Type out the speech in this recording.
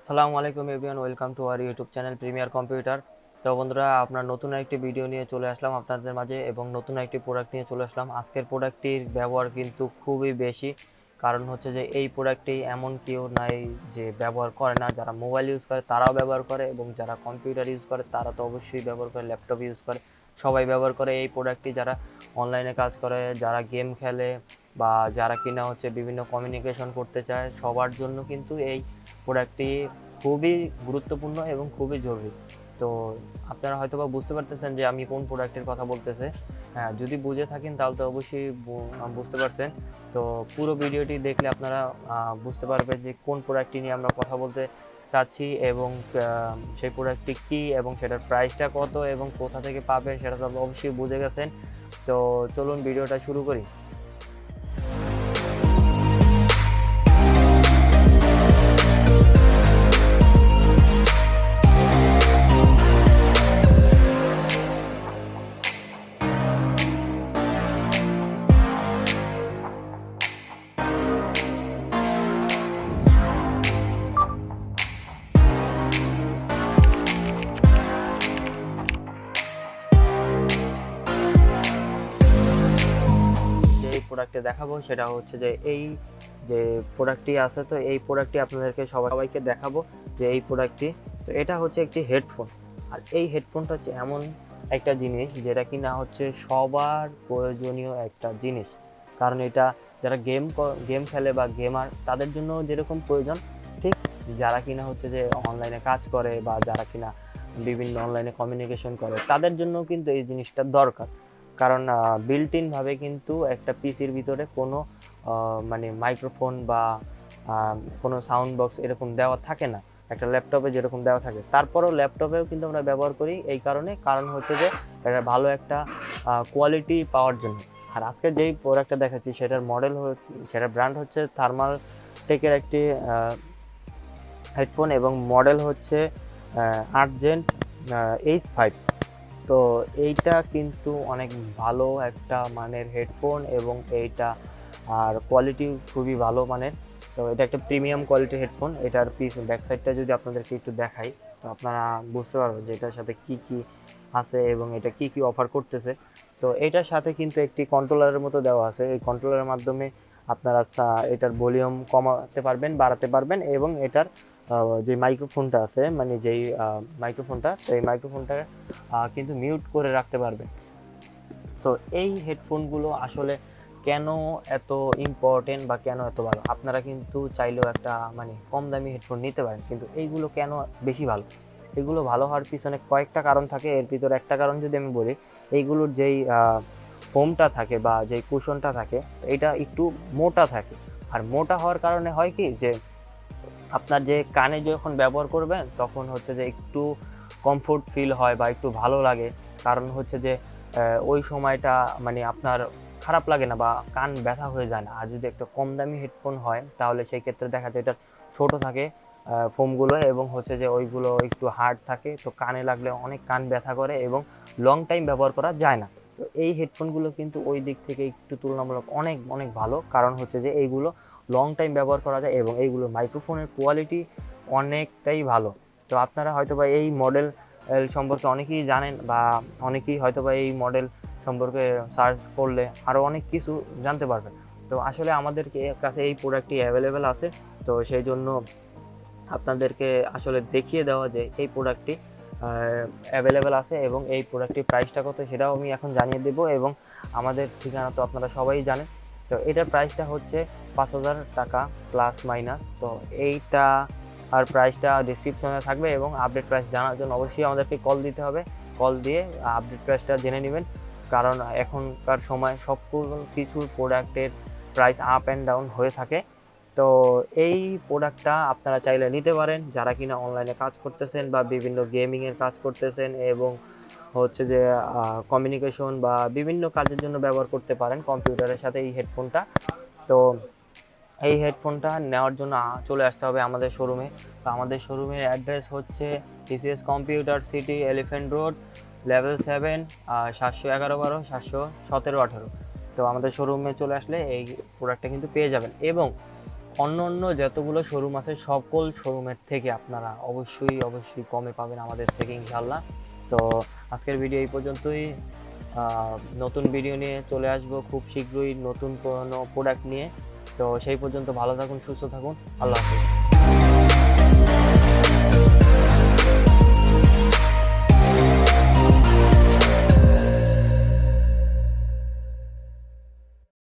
আসসালামু আলাইকুম everyone, welcome to our YouTube channel premier computer. তো বন্ধুরা, আপনার নতুন একটি ভিডিও নিয়ে চলে আসলাম আপনাদের মাঝে এবং নতুন একটি প্রোডাক্ট নিয়ে চলে আসলাম। আজকের প্রোডাক্টটির ব্যবহার কিন্তু খুবই বেশি, কারণ হচ্ছে যে এই প্রোডাক্টটি এমন কেউ নাই যে ব্যবহার করে না। যারা মোবাইল ইউজ করে তারাও ব্যবহার করে এবং যারা কম্পিউটার ইউজ করে তারা তো অবশ্যই ব্যবহার করে, ল্যাপটপ ইউজ করে, সবাই ব্যবহার করে এই প্রোডাক্টটি। যারা অনলাইনে কাজ করে, যারা গেম খেলে বা যারা কিনা হচ্ছে বিভিন্ন কমিউনিকেশন করতে চায়, সবার জন্য কিন্তু এই প্রোডাক্টটি খুবই গুরুত্বপূর্ণ এবং খুবই জরুরি। তো আপনারা হয়তো বা বুঝতে পারতেছেন যে আমি কোন প্রোডাক্টের কথা বলতেছে। হ্যাঁ, যদি বুঝে থাকেন তাহলে তো অবশ্যই বুঝতে পারছেন। তো পুরো ভিডিওটি দেখলে আপনারা বুঝতে পারবেন যে কোন প্রোডাক্টটি নিয়ে আমরা কথা বলতে চাচ্ছি এবং সেই প্রোডাক্টটি কী এবং সেটার প্রাইসটা কত এবং কোথা থেকে পাবেন সেটা তো অবশ্যই বুঝে গেছেন। তো চলুন ভিডিওটা শুরু করি। যে প্রোডাক্টে দেখাবো সেটা হচ্ছে যে এই যে প্রোডাক্টটি আছে, তো এই প্রোডাক্টটি আপনাদেরকে সবাইকে দেখাবো যে এই প্রোডাক্টটি। তো এটা হচ্ছে একটি হেডফোন, আর এই হেডফোনটা হচ্ছে এমন একটা জিনিস যেটা কিনা হচ্ছে সবার প্রয়োজনীয় একটা জিনিস। কারণ এটা যারা গেম খেলে বা গেমার তাদের জন্য যেরকম প্রয়োজন, ঠিক যারা কিনা হচ্ছে যে অনলাইনে কাজ করে বা যারা কিনা বিভিন্ন অনলাইনে কমিউনিকেশন করে তাদের জন্য কিন্তু এই জিনিসটা দরকার। কারণ বিল্ট ইনভাবে কিন্তু একটা পিসির ভিতরে কোনো মানে মাইক্রোফোন বা কোনো সাউন্ড বক্স এরকম দেওয়া থাকে না, একটা ল্যাপটপে যেরকম দেওয়া থাকে। তারপরেও ল্যাপটপেও কিন্তু আমরা ব্যবহার করি এই কারণ হচ্ছে যে এটা ভালো একটা কোয়ালিটি পাওয়ার জন্য। আর আজকে যেই প্রোডাক্টটা দেখাচ্ছি সেটার ব্র্যান্ড হচ্ছে থার্মালটেকের একটি হেডফোন এবং মডেল হচ্ছে আর্জেন্ট H5। তো এইটা কিন্তু অনেক ভালো একটা মানের হেডফোন এবং এইটা আর কোয়ালিটি খুবই ভালো মানের। তো এটা একটা প্রিমিয়াম কোয়ালিটির হেডফোন। এটার ব্যাক সাইডটা যদি আপনাদেরকে একটু দেখাই তো আপনারা বুঝতে পারবেন যে এটার সাথে কি কি আছে এবং এটা কি কি অফার করতেছে। তো এটার সাথে কিন্তু একটি কন্ট্রোলারের মতো দেওয়া আছে। এই কন্ট্রোলারের মাধ্যমে আপনারা এটার ভলিউম কমাতে পারবেন, বাড়াতে পারবেন এবং এটার যে মাইক্রোফোনটা আছে, মানে যেই মাইক্রোফোনটা, সেই মাইক্রোফোনটা কিন্তু মিউট করে রাখতে পারবেন। তো এই হেডফোনগুলো আসলে কেন এত ইম্পর্টেন্ট বা কেন এত ভালো, আপনারা কিন্তু চাইলেও একটা মানে কম দামি হেডফোন নিতে পারেন, কিন্তু এইগুলো কেন বেশি ভালো? এগুলো ভালো হওয়ার পিছনে কয়েকটা কারণ থাকে। এর ভিতরে একটা কারণ যদি আমি বলি, এইগুলোর যেই ফোমটা থাকে বা যেই কুশনটা থাকে এটা একটু মোটা থাকে। আর মোটা হওয়ার কারণে হয় কি যে আপনার যে কানে যখন ব্যবহার করবেন তখন হচ্ছে যে একটু কমফোর্ট ফিল হয় বা একটু ভালো লাগে। কারণ হচ্ছে যে ওই সময়টা মানে আপনার খারাপ লাগে না বা কান ব্যথা হয়ে যায় না। আর যদি একটা কম দামি হেডফোন হয় তাহলে সেই ক্ষেত্রে দেখা যায় এটা ছোট থাকে ফোমগুলো এবং হচ্ছে যে ওইগুলো একটু হার্ড থাকে, তো কানে লাগলে অনেক কান ব্যথা করে এবং লং টাইম ব্যবহার করা যায় না। তো এই হেডফোনগুলো কিন্তু ওই দিক থেকে একটু তুলনামূলক অনেক অনেক ভালো, কারণ হচ্ছে যে এইগুলো লং টাইম ব্যবহার করা যায় এবং এইগুলো মাইক্রোফোনের কোয়ালিটি অনেকটাই ভালো। তো আপনারা হয়তোবা এই মডেল সম্পর্কে অনেকেই জানেন বা অনেকেই হয়তোবা এই মডেল সম্পর্কে সার্চ করলে আরও অনেক কিছু জানতে পারবেন। তো আসলে আমাদের কাছে এই প্রোডাক্টটি অ্যাভেলেবেল আছে, তো সেই জন্য আপনাদেরকে আসলে দেখিয়ে দেওয়া যে এই প্রোডাক্টটি অ্যাভেলেবেল আছে এবং এই প্রোডাক্টটির প্রাইসটা কত সেটাও আমি এখন জানিয়ে দেব। এবং আমাদের ঠিকানা তো আপনারা সবাই জানেন। তো এটার প্রাইসটা হচ্ছে 5,000 টাকা প্লাস মাইনাস। তো এইটা আর প্রাইসটা ডিসক্রিপশনে থাকবে এবং আপডেট প্রাইস জানার জন্য অবশ্যই আমাদেরকে কল দিতে হবে। কল দিয়ে আপডেট প্রাইসটা জেনে নেবেন, কারণ এখনকার সময় সব কিছুর প্রোডাক্টের প্রাইস আপ অ্যান্ড ডাউন হয়ে থাকে। তো এই প্রোডাক্টটা আপনারা চাইলে নিতে পারেন যারা কিনা অনলাইনে কাজ করতেছেন বা বিভিন্ন গেমিংয়ের কাজ করতেছেন এবং হচ্ছে যে কমিউনিকেশন বা বিভিন্ন কাজের জন্য ব্যবহার করতে পারেন কম্পিউটারের সাথে এই হেডফোনটা। তো এই হেডফোনটা নেওয়ার জন্য চলে আসতে হবে আমাদের শোরুমে। তো আমাদের শোরুমের অ্যাড্রেস হচ্ছে TCS computer city, elephant road, level 7, 711-12, 717-18। তো আমাদের শোরুমে চলে আসলে এই প্রোডাক্টটা কিন্তু পেয়ে যাবেন। এবং অন্য অন্য যতগুলো শোরুম আছে সকল শোরুমের থেকে আপনারা অবশ্যই কমে পাবেন আমাদের থেকে ইনশাল্লাহ। তো আজকের ভিডিও এই পর্যন্তই। নতুন ভিডিও নিয়ে চলে আসবো খুব শীঘ্রই নতুন কোনো প্রোডাক্ট নিয়ে। তো সেই পর্যন্ত ভালো থাকুন, সুস্থ থাকুন, আল্লাহ হাফিজ।